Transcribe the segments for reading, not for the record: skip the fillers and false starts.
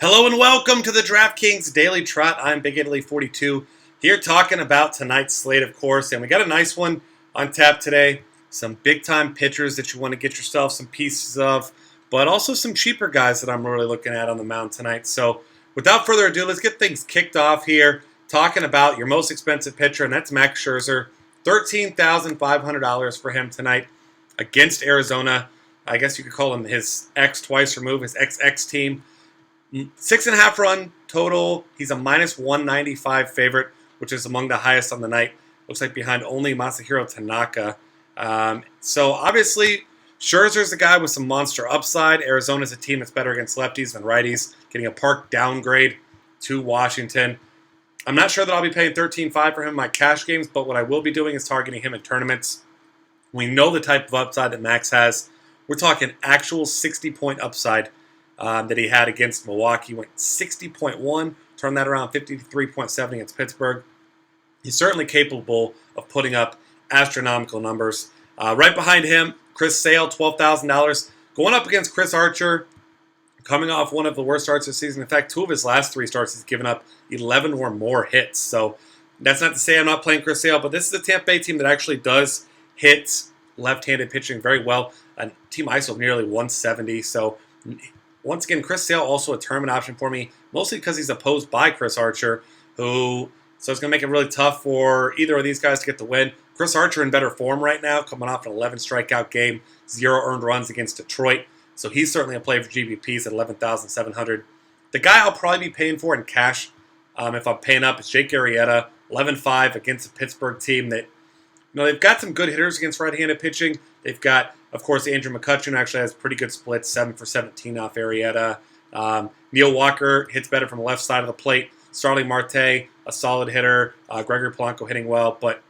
Hello and welcome to the DraftKings Daily Trot. I'm Big Italy 42 here talking about tonight's slate, of course, and we got a nice one on tap today. Some big-time pitchers that you want to get yourself some pieces of, but also some cheaper guys that I'm really looking at on the mound tonight. So without further ado, let's get things kicked off here talking about your most expensive pitcher, and that's Max Scherzer. $13,500 for him tonight against Arizona. I guess you could call him his X twice removed, his XX team. 6.5 run total. He's a minus 195 favorite, which is among the highest on the night. Looks like behind only Masahiro Tanaka. So obviously, Scherzer's the guy with some monster upside. Arizona's a team that's better against lefties than righties, getting a park downgrade to Washington. I'm not sure that I'll be paying $13.5 for him in my cash games, but what I will be doing is targeting him in tournaments. We know the type of upside that Max has. We're talking actual 60-point upside that he had against Milwaukee. Went 60.1, turned that around 53.7 against Pittsburgh. He's certainly capable of putting up astronomical numbers. Right behind him, Chris Sale, $12,000. Going up against Chris Archer, coming off one of the worst starts of the season. In fact, 2 of his last 3 starts he's given up 11 or more hits. So that's not to say I'm not playing Chris Sale, but this is a Tampa Bay team that actually does hit left-handed pitching very well. A team ISO of nearly 170. So once again, Chris Sale also a tournament option for me, mostly because he's opposed by Chris Archer, so it's going to make it really tough for either of these guys to get the win. Chris Archer in better form right now, coming off an 11 strikeout game, 0 earned runs against Detroit, so he's certainly a play for GBPs at $11,700. The guy I'll probably be paying for in cash, if I'm paying up, is Jake Arrieta, 11.5 against a Pittsburgh team that, they've got some good hitters against right-handed pitching. They've got, of course, Andrew McCutchen actually has pretty good splits, 7 for 17 off Arrieta. Neil Walker hits better from the left side of the plate. Starling Marte, a solid hitter. Gregory Polanco hitting well. But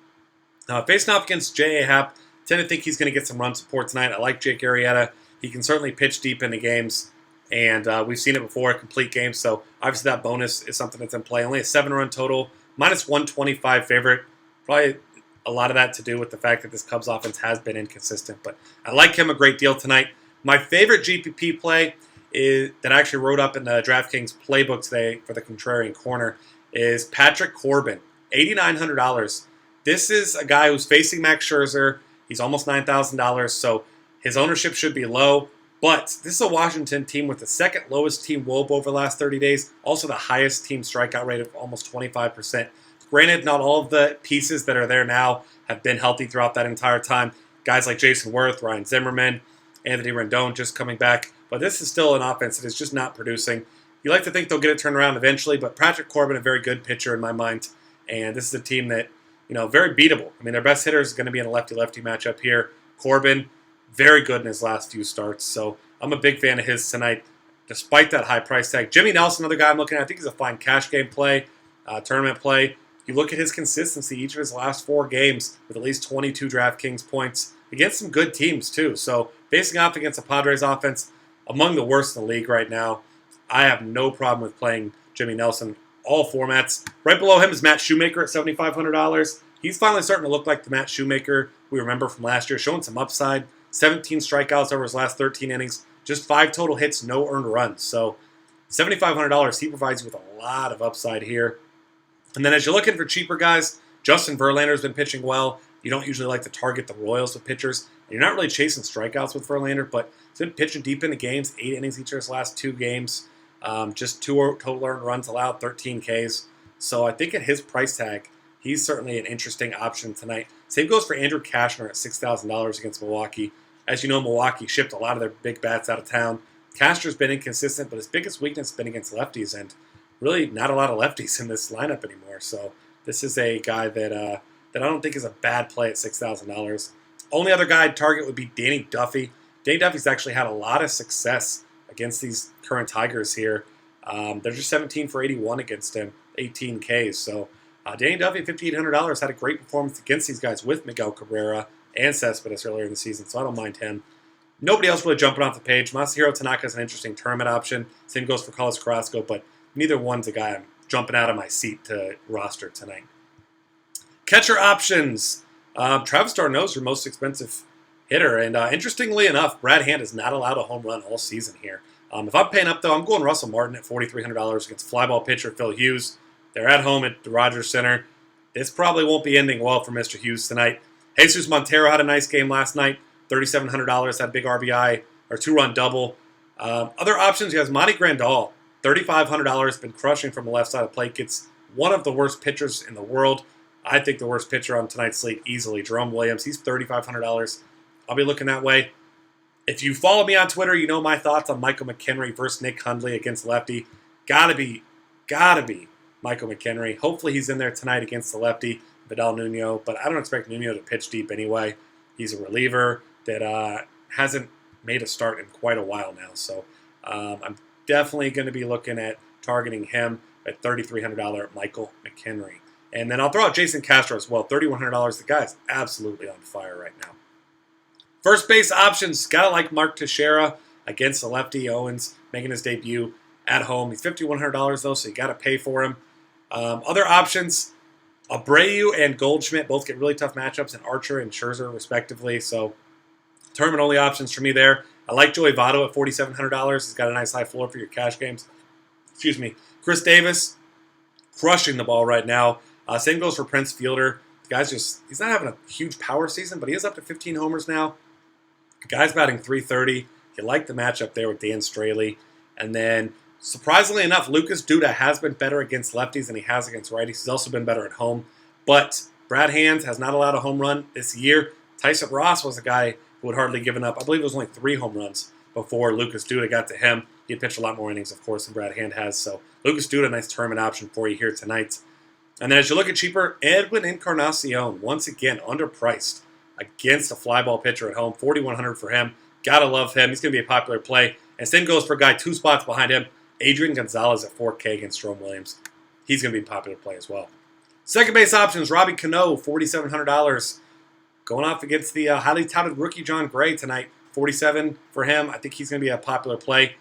facing off against J.A. Happ, tend to think he's going to get some run support tonight. I like Jake Arrieta. He can certainly pitch deep into games. And we've seen it before, complete games. So obviously that bonus is something that's in play. Only a 7-run total, minus 125 favorite. Probably a lot of that to do with the fact that this Cubs offense has been inconsistent. But I like him a great deal tonight. My favorite GPP play is that I actually wrote up in the DraftKings playbook today for the Contrarian Corner is Patrick Corbin, $8,900. This is a guy who's facing Max Scherzer. He's almost $9,000, so his ownership should be low. But this is a Washington team with the second lowest team WOBA over the last 30 days, also the highest team strikeout rate of almost 25%. Granted, not all of the pieces that are there now have been healthy throughout that entire time. Guys like Jason Worth, Ryan Zimmerman, Anthony Rendon just coming back. But this is still an offense that is just not producing. You like to think they'll get it turned around eventually, but Patrick Corbin, a very good pitcher in my mind. And this is a team that, very beatable. I mean, their best hitter is going to be in a lefty-lefty matchup here. Corbin, very good in his last few starts. So I'm a big fan of his tonight, despite that high price tag. Jimmy Nelson, another guy I'm looking at. I think he's a fine cash game play, tournament play. You look at his consistency each of his last 4 games with at least 22 DraftKings points against some good teams too. So facing off against the Padres offense, among the worst in the league right now, I have no problem with playing Jimmy Nelson all formats. Right below him is Matt Shoemaker at $7,500. He's finally starting to look like the Matt Shoemaker we remember from last year, showing some upside. 17 strikeouts over his last 13 innings, just 5 total hits, no earned runs. So $7,500, he provides you with a lot of upside here. And then as you're looking for cheaper guys, Justin Verlander's been pitching well. You don't usually like to target the Royals with pitchers. You're not really chasing strikeouts with Verlander, but he's been pitching deep into games, 8 innings each of his last 2 games. Just 2 total earned runs allowed, 13 Ks. So I think at his price tag, he's certainly an interesting option tonight. Same goes for Andrew Cashner at $6,000 against Milwaukee. As you know, Milwaukee shipped a lot of their big bats out of town. Cashner's been inconsistent, but his biggest weakness has been against lefties, and really not a lot of lefties in this lineup anymore. So this is a guy that I don't think is a bad play at $6,000. Only other guy I'd target would be Danny Duffy. Danny Duffy's actually had a lot of success against these current Tigers here. They're just 17 for 81 against him, 18 Ks. So Danny Duffy at $5,800 had a great performance against these guys with Miguel Cabrera and Cespedes earlier in the season, so I don't mind him. Nobody else really jumping off the page. Masahiro Tanaka is an interesting tournament option. Same goes for Carlos Carrasco, but neither one's a guy I'm jumping out of my seat to roster tonight. Catcher options. Travis d'Arnaud is your most expensive hitter, and interestingly enough, Brad Hand is not allowed a home run all season here. If I'm paying up, though, I'm going Russell Martin at $4,300 against flyball pitcher Phil Hughes. They're at home at the Rogers Center. This probably won't be ending well for Mr. Hughes tonight. Jesus Montero had a nice game last night. $3,700, that big RBI or two-run double. Other options, he has Monty Grandal. $3,500, been crushing from the left side of the plate. Gets one of the worst pitchers in the world. I think the worst pitcher on tonight's slate easily, Jerome Williams. He's $3,500. I'll be looking that way. If you follow me on Twitter, you know my thoughts on Michael McHenry versus Nick Hundley against lefty. Gotta be Michael McHenry. Hopefully he's in there tonight against the lefty, Vidal Nuno, but I don't expect Nuno to pitch deep anyway. He's a reliever that hasn't made a start in quite a while now, so I'm definitely going to be looking at targeting him at $3,300 Michael McHenry. And then I'll throw out Jason Castro as well, $3,100. The guy's absolutely on fire right now. First base options, gotta like Mark Teixeira against the lefty. Owens making his debut at home. He's $5,100 though, so you gotta pay for him. Other options, Abreu and Goldschmidt both get really tough matchups, and Archer and Scherzer respectively. So tournament only options for me there. I like Joey Votto at $4,700. He's got a nice high floor for your cash games. Excuse me. Chris Davis, crushing the ball right now. Same goes for Prince Fielder. The guy's he's not having a huge power season, but he is up to 15 homers now. The guy's batting .330. You like the matchup there with Dan Straley. And then, surprisingly enough, Lucas Duda has been better against lefties than he has against righties. He's also been better at home. But Brad Hand has not allowed a home run this year. Tyson Ross was a guy who had hardly given up. I believe it was only 3 home runs before Lucas Duda got to him. He had pitched a lot more innings, of course, than Brad Hand has. So Lucas Duda, a nice tournament option for you here tonight. And then as you look at cheaper, Edwin Encarnacion, once again, underpriced against a fly ball pitcher at home. $4,100 for him. Gotta love him. He's going to be a popular play. And same goes for a guy 2 spots behind him, Adrian Gonzalez at $4K against Jerome Williams. He's going to be a popular play as well. Second base options, Robbie Cano, $4,700. Going off against the highly touted rookie John Gray tonight. $47 for him. I think he's going to be a popular play.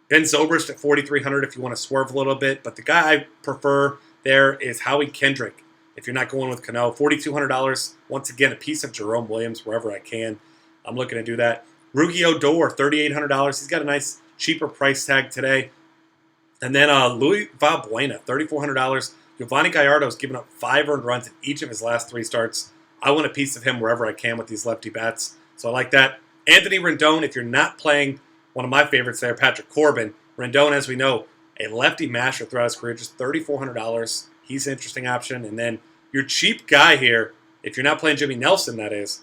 Ben Zobrist at $4,300 if you want to swerve a little bit. But the guy I prefer there is Howie Kendrick. If you're not going with Cano, $4,200. Once again, a piece of Jerome Williams wherever I can. I'm looking to do that. Rugi Odor, $3,800. He's got a nice cheaper price tag today. And then Luis Valbuena, $3,400. Giovanni Gallardo's given up 5 earned runs in each of his last 3 starts. I want a piece of him wherever I can with these lefty bats. So I like that. Anthony Rendon, if you're not playing one of my favorites there, Patrick Corbin. Rendon, as we know, a lefty masher throughout his career, just $3,400. He's an interesting option. And then your cheap guy here, if you're not playing Jimmy Nelson, that is,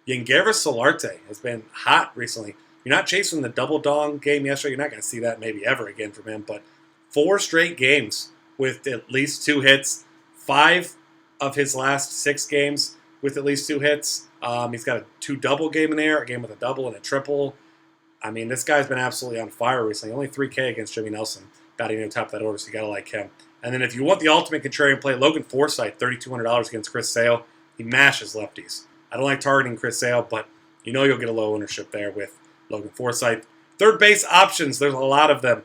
Yangervis Solarte has been hot recently. You're not chasing the double dong game yesterday. You're not going to see that maybe ever again from him. But 4 straight games with at least 2 hits. 5 of his last 6 games with at least 2 hits. He's got a 2 double game in there, a game with a double and a triple. I mean, this guy's been absolutely on fire recently. Only 3K against Jimmy Nelson, batting near the top of that order, so you got to like him. And then if you want the ultimate contrarian play, Logan Forsythe, $3,200 against Chris Sale. He mashes lefties. I don't like targeting Chris Sale, but you know you'll get a low ownership there with Logan Forsythe. Third base options, there's a lot of them.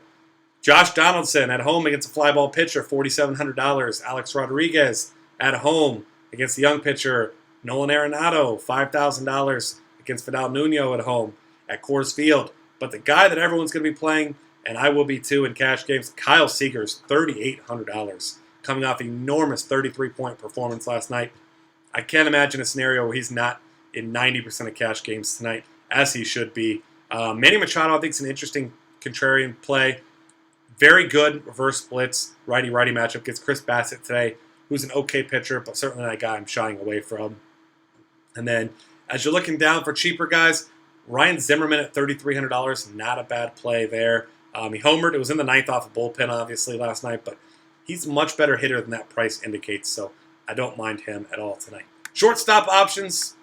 Josh Donaldson at home against a fly ball pitcher, $4,700. Alex Rodriguez at home against the young pitcher, Nolan Arenado, $5,000 against Vidal Nuno at home at Coors Field. But the guy that everyone's going to be playing, and I will be too in cash games, Kyle Seager's $3,800, coming off enormous 33-point performance last night. I can't imagine a scenario where he's not in 90% of cash games tonight, as he should be. Manny Machado, I think, is an interesting contrarian play. Very good reverse splits, righty-righty matchup. Gets Chris Bassett today, who's an okay pitcher, but certainly not a guy I'm shying away from. And then, as you're looking down for cheaper guys, Ryan Zimmerman at $3,300, not a bad play there. He homered. It was in the 9th off a bullpen, obviously, last night, but he's a much better hitter than that price indicates, so I don't mind him at all tonight. Shortstop options,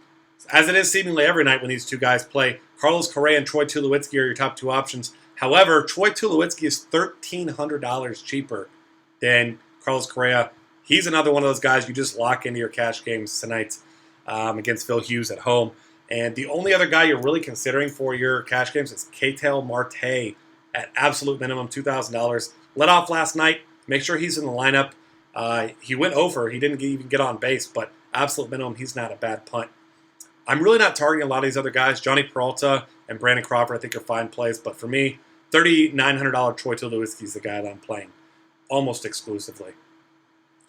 as it is seemingly every night when these 2 guys play, Carlos Correa and Troy Tulowitzki are your top 2 options. However, Troy Tulowitzki is $1,300 cheaper than Carlos Correa. He's another one of those guys you just lock into your cash games tonight against Phil Hughes at home. And the only other guy you're really considering for your cash games is Ketel Marte at absolute minimum $2,000. Let off last night. Make sure he's in the lineup. He went over. He didn't even get on base, but absolute minimum, he's not a bad punt. I'm really not targeting a lot of these other guys. Johnny Peralta and Brandon Crawford, I think, are fine plays. But for me, $3,900 Troy Tulowitzki is the guy that I'm playing almost exclusively.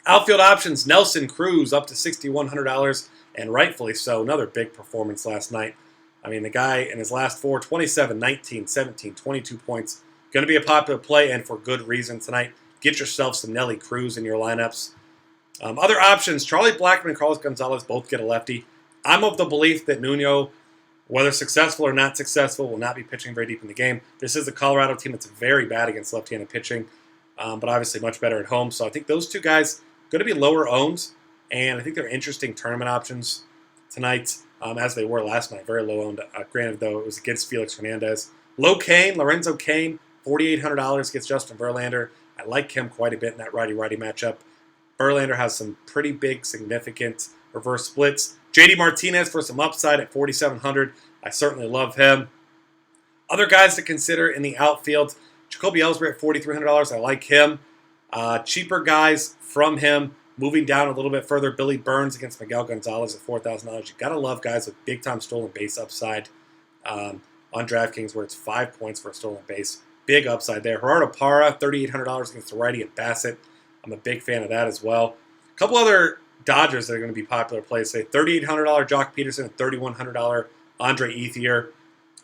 Outfield options, Nelson Cruz up to $6,100, and rightfully so. Another big performance last night. I mean, the guy in his last four, 27, 19, 17, 22 points. Going to be a popular play, and for good reason tonight. Get yourself some Nelly Cruz in your lineups. Other options, Charlie Blackmon and Carlos Gonzalez both get a lefty. I'm of the belief that Nuno, whether successful or not successful, will not be pitching very deep in the game. This is a Colorado team that's very bad against left-handed pitching, but obviously much better at home. So I think those two guys going to be lower owned, and I think they're interesting tournament options tonight, as they were last night. Very low owned. Granted, though, it was against Felix Hernandez. Lorenzo Cain, $4,800 gets Justin Verlander. I like him quite a bit in that righty-righty matchup. Verlander has some pretty big, significant reverse splits. JD Martinez for some upside at $4,700. I certainly love him. Other guys to consider in the outfield, Jacoby Ellsbury at $4,300. I like him. Cheaper guys from him, moving down a little bit further. Billy Burns against Miguel Gonzalez at $4,000. You got to love guys with big-time stolen base upside on DraftKings, where it's 5 points for a stolen base. Big upside there. Gerardo Parra, $3,800 against the righty at Bassett. I'm a big fan of that as well. A couple other Dodgers that are going to be popular plays, say $3,800 Jock Peterson and $3,100 Andre Ethier.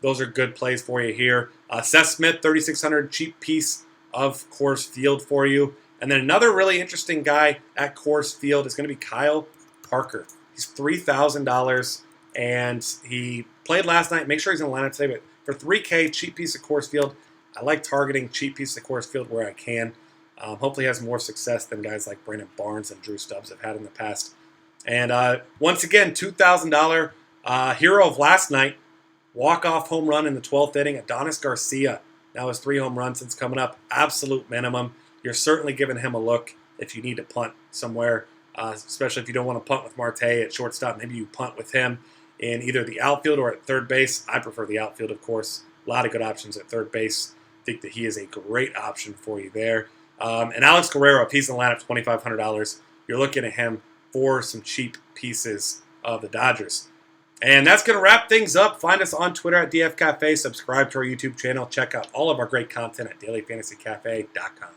Those are good plays for you here. Seth Smith, $3,600, cheap piece of Coors Field for you. And then another really interesting guy at Coors Field is going to be Kyle Parker. He's $3,000, and he played last night. Make sure he's in the lineup today, but for $3K, cheap piece of Coors Field. I like targeting cheap pieces of Coors Field where I can. Hopefully he has more success than guys like Brandon Barnes and Drew Stubbs have had in the past. And once again, $2,000 hero of last night, walk-off home run in the 12th inning, Adonis Garcia. Now his 3 home runs since coming up, absolute minimum. You're certainly giving him a look if you need to punt somewhere, especially if you don't want to punt with Marte at shortstop. Maybe you punt with him in either the outfield or at third base. I prefer the outfield, of course. A lot of good options at third base. I think that he is a great option for you there. And Alex Guerrero, if he's in the lineup, $2,500. You're looking at him for some cheap pieces of the Dodgers. And that's going to wrap things up. Find us on Twitter at DF Cafe. Subscribe to our YouTube channel. Check out all of our great content at dailyfantasycafe.com.